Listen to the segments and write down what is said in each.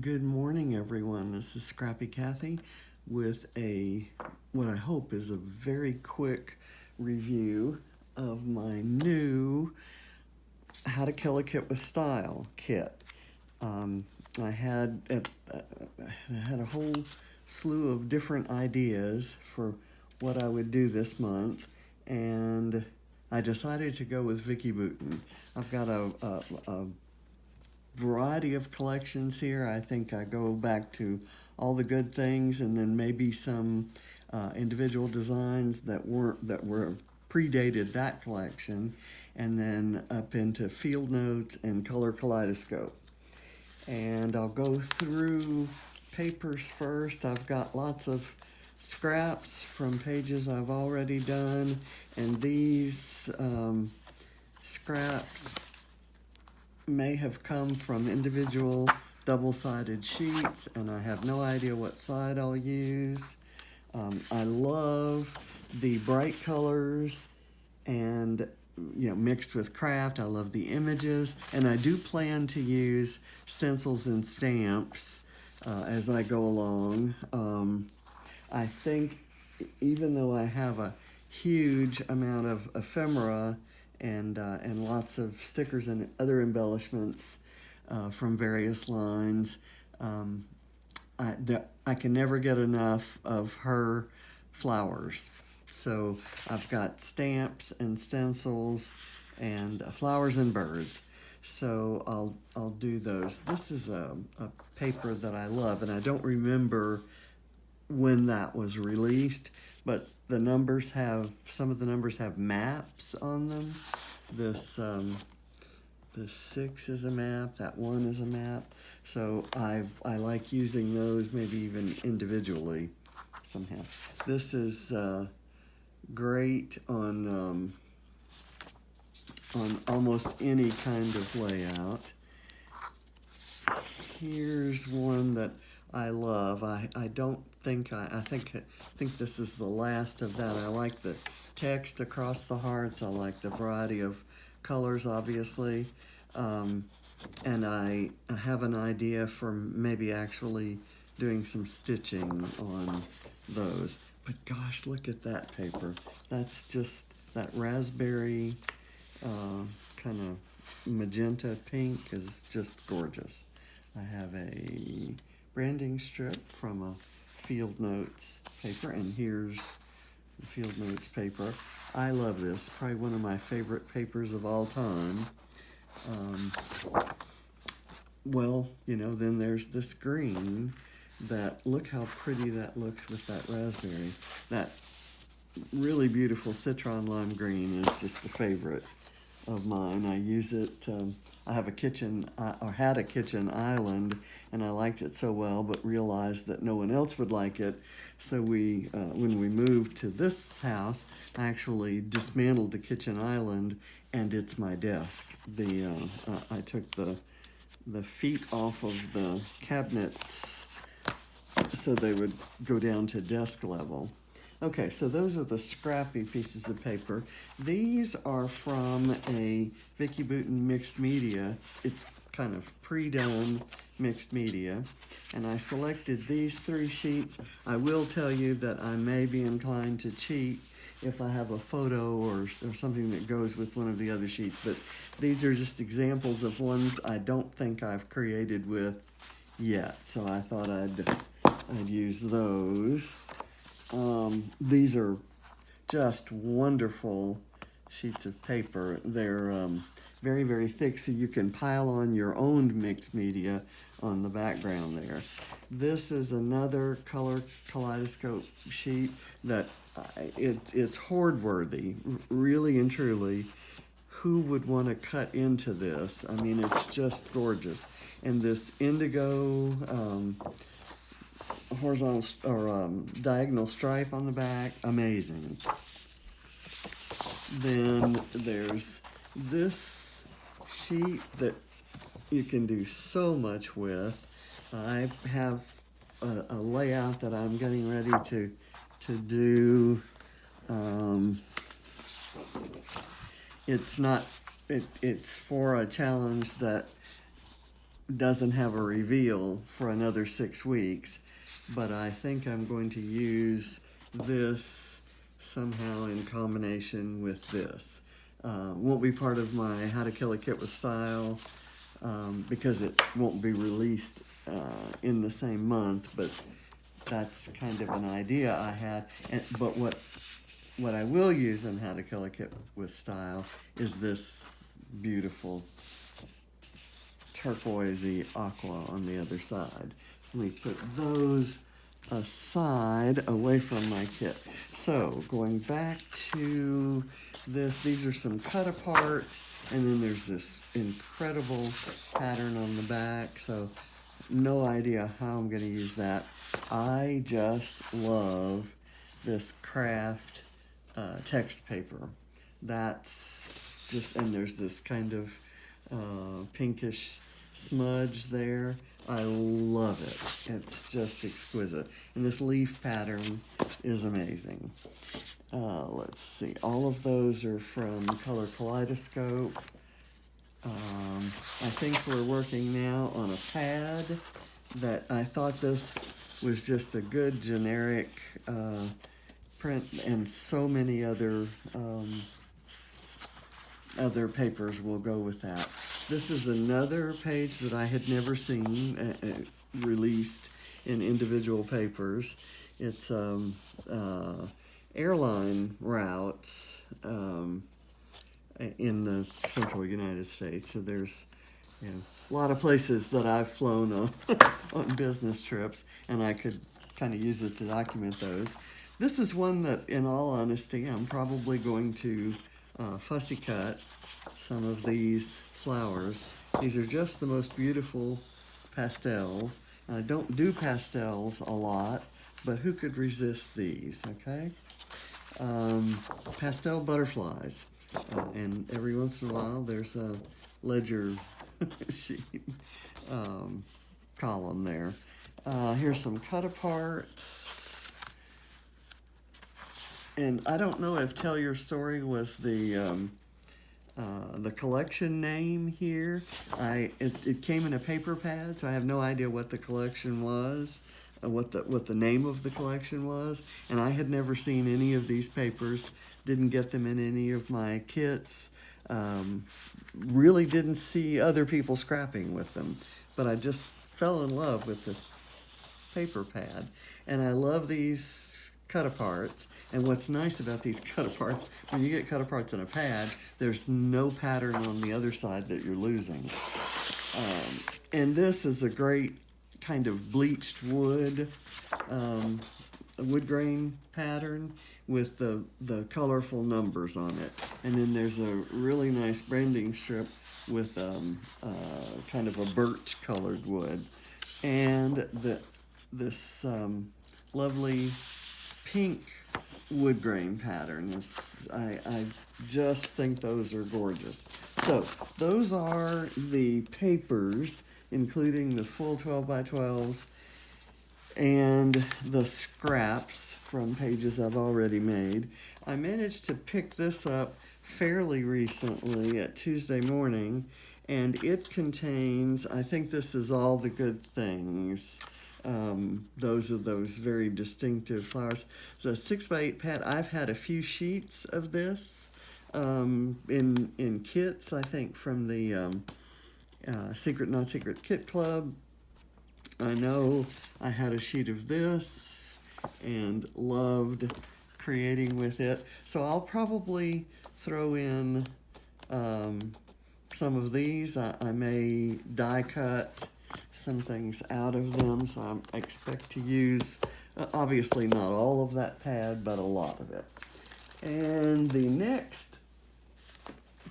Good morning, everyone. This is Scrappy Kathy with what I hope is a very quick review of my new How to Kill a Kit with Style kit. Um, I had a whole slew of different ideas for what I would do this month, and I decided to go with Vicky Boutin. I've got a variety of collections here. I think I go back to all the good things, and then maybe some individual designs that were predated that collection, and then up into field notes and color kaleidoscope. And I'll go through papers first. I've got lots of scraps from pages I've already done, and these scraps may have come from individual double-sided sheets, and I have no idea what side I'll use. I love the bright colors and mixed with craft. I love the images, and I do plan to use stencils and stamps as I go along. I think even though I have a huge amount of ephemera and lots of stickers and other embellishments from various lines, I can never get enough of her flowers. So I've got stamps and stencils and flowers and birds. So I'll do those. This is a paper that I love, and I don't remember when that was released, but some of the numbers have maps on them. This 6 is a map, that 1 is a map. So I like using those, maybe even individually somehow. This is great on almost any kind of layout. Here's one that I love. I think this is the last of that. I like the text across the hearts. I like the variety of colors, obviously. And I have an idea for maybe actually doing some stitching on those. But gosh, look at that paper. That's just that raspberry kind of magenta pink is just gorgeous. I have a branding strip from a Field Notes paper, and here's the Field Notes paper. I love this, probably one of my favorite papers of all time. Well, then there's this green look how pretty that looks with that raspberry. That really beautiful citron lime green is just a favorite of mine. I use it, I have had a kitchen island, and I liked it so well, but realized that no one else would like it. So when we moved to this house, I actually dismantled the kitchen island, and it's my desk. I took the feet off of the cabinets so they would go down to desk level. Okay, so those are the scrappy pieces of paper. These are from a Vicky Boutin mixed media. It's kind of pre-done mixed media. And I selected these 3 sheets. I will tell you that I may be inclined to cheat if I have a photo or something that goes with one of the other sheets. But these are just examples of ones I don't think I've created with yet. So I thought I'd use those. These are just wonderful sheets of paper. They're very, very thick, so you can pile on your own mixed media on the background there. This is another color kaleidoscope sheet that it's hoard worthy, really and truly. Who would want to cut into this? I mean, it's just gorgeous. And this indigo horizontal or diagonal stripe on the back, amazing. Then there's this sheet that you can do so much with. I have a layout that I'm getting ready to do. It's for a challenge that doesn't have a reveal for another 6 weeks, but I think I'm going to use this somehow in combination with this. Won't be part of my How to Kill a Kit with Style because it won't be released in the same month, but that's kind of an idea I had. But what I will use in How to Kill a Kit with Style is this beautiful turquoisey aqua on the other side. So let me put those aside away from my kit. So going back to this, these are some cut aparts, and then there's this incredible pattern on the back. So no idea how I'm going to use that. I just love this craft text paper. That's just, and there's this kind of pinkish smudge there. I love it. It's just exquisite. And this leaf pattern is amazing. Let's see. All of those are from Color Kaleidoscope. I think we're working now on a pad that I thought this was just a good generic print, and so many other papers will go with that. This is another page that I had never seen released in individual papers. It's airline routes in the central United States. So there's a lot of places that I've flown on, on business trips, and I could kind of use it to document those. This is one that, in all honesty, I'm probably going to fussy cut some of these flowers. These are just the most beautiful pastels. I don't do pastels a lot, but who could resist these, okay? Pastel butterflies. And every once in a while, there's a ledger sheet column there. Here's some cut aparts. And I don't know if Tell Your Story was the collection name here. It came in a paper pad, so I have no idea what the collection was, what the name of the collection was. And I had never seen any of these papers. Didn't get them in any of my kits. Really didn't see other people scrapping with them, but I just fell in love with this paper pad, and I love these cut aparts. And what's nice about these cut aparts, when you get cut aparts in a pad, there's no pattern on the other side that you're losing. And this is a great kind of bleached wood, wood grain pattern with the colorful numbers on it. And then there's a really nice branding strip with kind of a birch colored wood. And this lovely pink wood grain pattern. I just think those are gorgeous. So those are the papers, including the full 12 by 12s and the scraps from pages I've already made. I managed to pick this up fairly recently at Tuesday morning, and it contains, I think this is All the Good Things. Those are those very distinctive flowers. It's a 6x8 pad. I've had a few sheets of this in kits, I think, from the Secret Not Secret Kit Club. I know I had a sheet of this and loved creating with it. So I'll probably throw in some of these. I may die cut some things out of them, so I expect to use, obviously not all of that pad, but a lot of it. And the next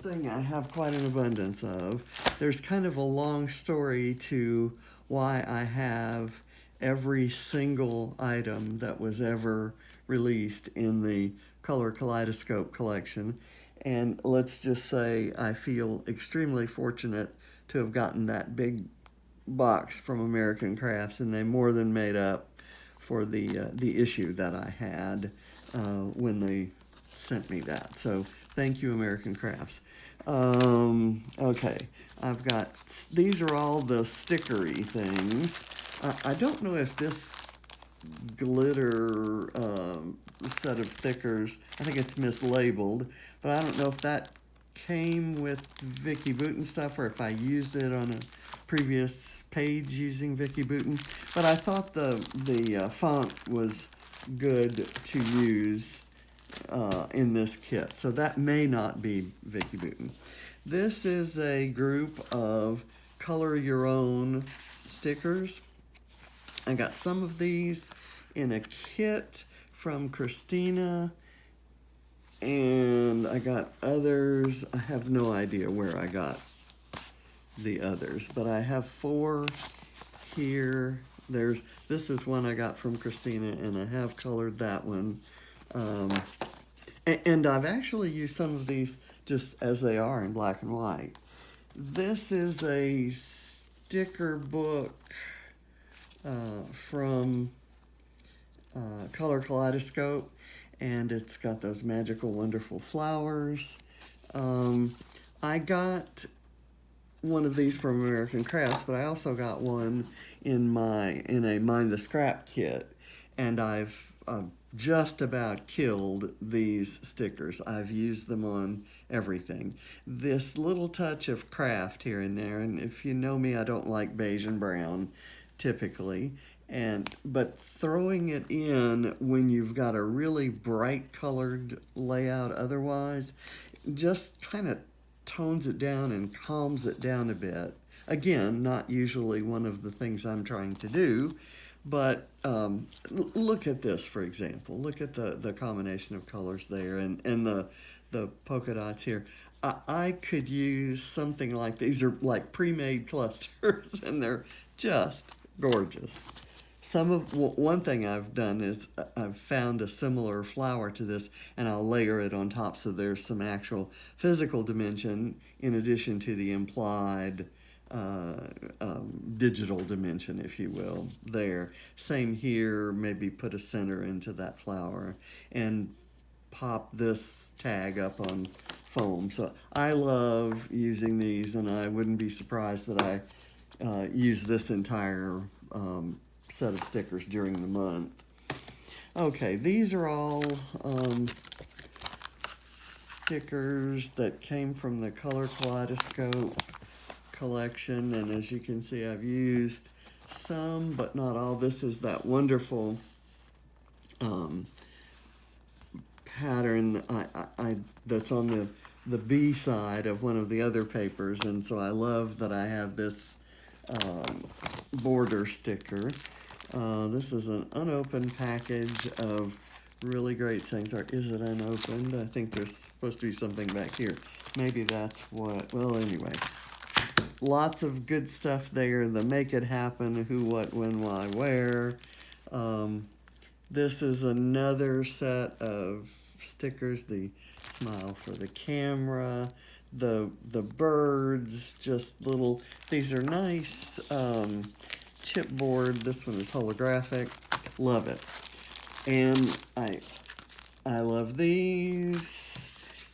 thing I have quite an abundance of, there's kind of a long story to why I have every single item that was ever released in the Color Kaleidoscope collection. And let's just say I feel extremely fortunate to have gotten that big box from American Crafts, and they more than made up for the issue that I had when they sent me that. So Thank you, American Crafts. Okay, I've got, these are all the stickery things. I don't know if this glitter set of stickers, I think it's mislabeled, but I don't know if that came with Vicky Boutin stuff or if I used it on a previous page using Vicky Boutin. But I thought the font was good to use in this kit, so that may not be Vicky Boutin. This is a group of color your own stickers. I got some of these in a kit from Christina, and I got others. I have no idea where I got the others, but I have 4 here. This is one I got from Christina, and I have colored that one. And I've actually used some of these just as they are in black and white. This is a sticker book from Color Kaleidoscope, and it's got those magical, wonderful flowers. I got one of these from American Crafts, but I also got one in a Mind the Scrap kit, and I've just about killed these stickers. I've used them on everything. This little touch of craft here and there, and if you know me, I don't like beige and brown typically, but throwing it in when you've got a really bright colored layout otherwise just kind of tones it down and calms it down a bit. Again, not usually one of the things I'm trying to do, but look at this, for example. Look at the combination of colors there and the polka dots here. I could use something like these are like pre-made clusters, and they're just gorgeous. One thing I've done is I've found a similar flower to this, and I'll layer it on top so there's some actual physical dimension in addition to the implied digital dimension, if you will, there. Same here, maybe put a center into that flower and pop this tag up on foam. So I love using these, and I wouldn't be surprised that I use this entire set of stickers during the month. Okay, these are all stickers that came from the Color Kaleidoscope collection, and as you can see, I've used some, but not all. This is that wonderful pattern that's on the B side of one of the other papers, and so I love that I have this border sticker. This is an unopened package of really great things. Or is it unopened? I think there's supposed to be something back here. Maybe that's what, well, anyway. Lots of good stuff there. The Make It Happen, Who, What, When, Why, Where. This is another set of stickers. The Smile for the Camera. The birds, just little, these are nice chipboard. This one is holographic. Love it. And I love these.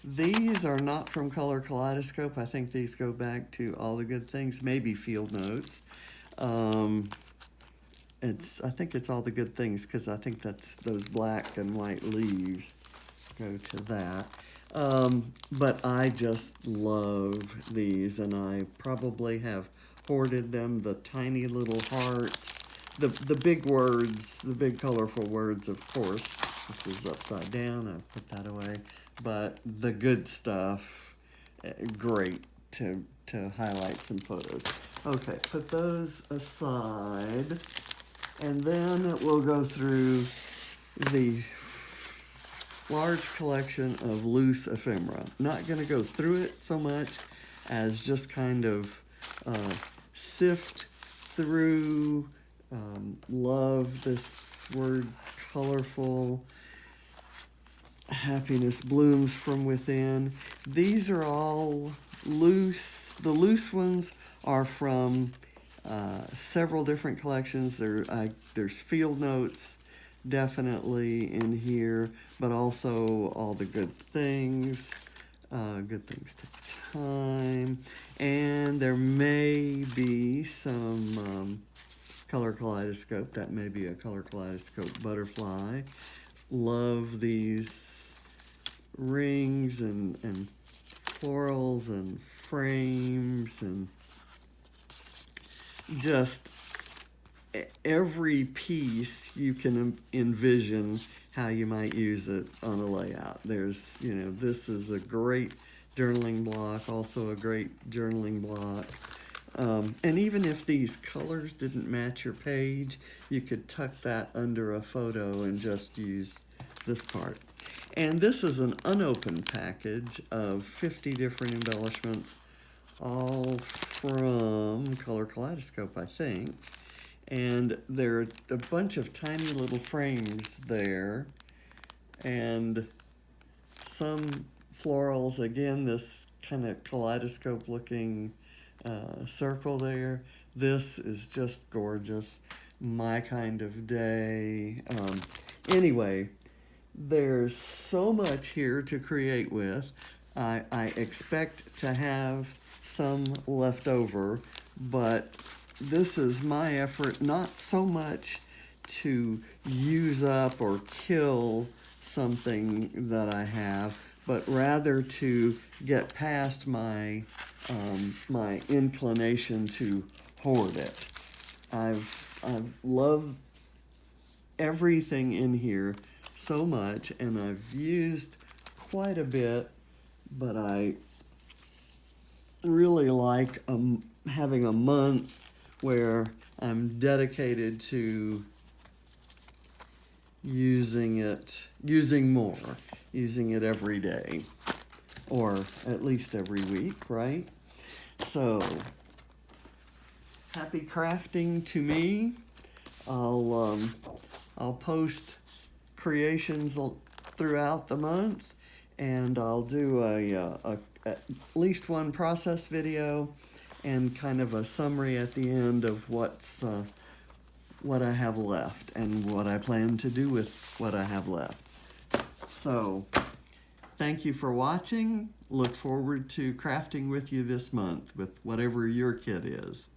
These are not from Color Kaleidoscope. I think these go back to All the Good Things, maybe Field Notes. I think it's All the Good Things because I think that's those black and white leaves go to that. But I just love these, and I probably have hoarded them. The tiny little hearts, the big words, the big colorful words, of course. This is upside down. I put that away. But the good stuff, great to highlight some photos. Okay, put those aside, and then we'll go through the large collection of loose ephemera. Not going to go through it so much as just kind of sift through. Love this word, colorful. Happiness blooms from within. These are all loose. The loose ones are from several different collections. There's Field Notes definitely in here, but also All the Good Things. Good things take time. And there may be some color kaleidoscope. That may be a color kaleidoscope butterfly. Love these rings and florals and frames and just every piece you can envision how you might use it on a layout. There's, this is a great journaling block, also a great journaling block. And even if these colors didn't match your page, you could tuck that under a photo and just use this part. And this is an unopened package of 50 different embellishments, all from Color Kaleidoscope, I think. And there are a bunch of tiny little frames there, and some florals, again, this kind of kaleidoscope looking circle there. This is just gorgeous, my kind of day. Anyway, there's so much here to create with. I expect to have some left over, but this is my effort, not so much to use up or kill something that I have, but rather to get past my my inclination to hoard it. I've loved everything in here so much, and I've used quite a bit, but I really like having a month where I'm dedicated to using it every day, or at least every week, right? So, happy crafting to me. I'll post creations throughout the month, and I'll do at least one process video and kind of a summary at the end of what I have left and what I plan to do with what I have left. So, thank you for watching. Look forward to crafting with you this month with whatever your kit is.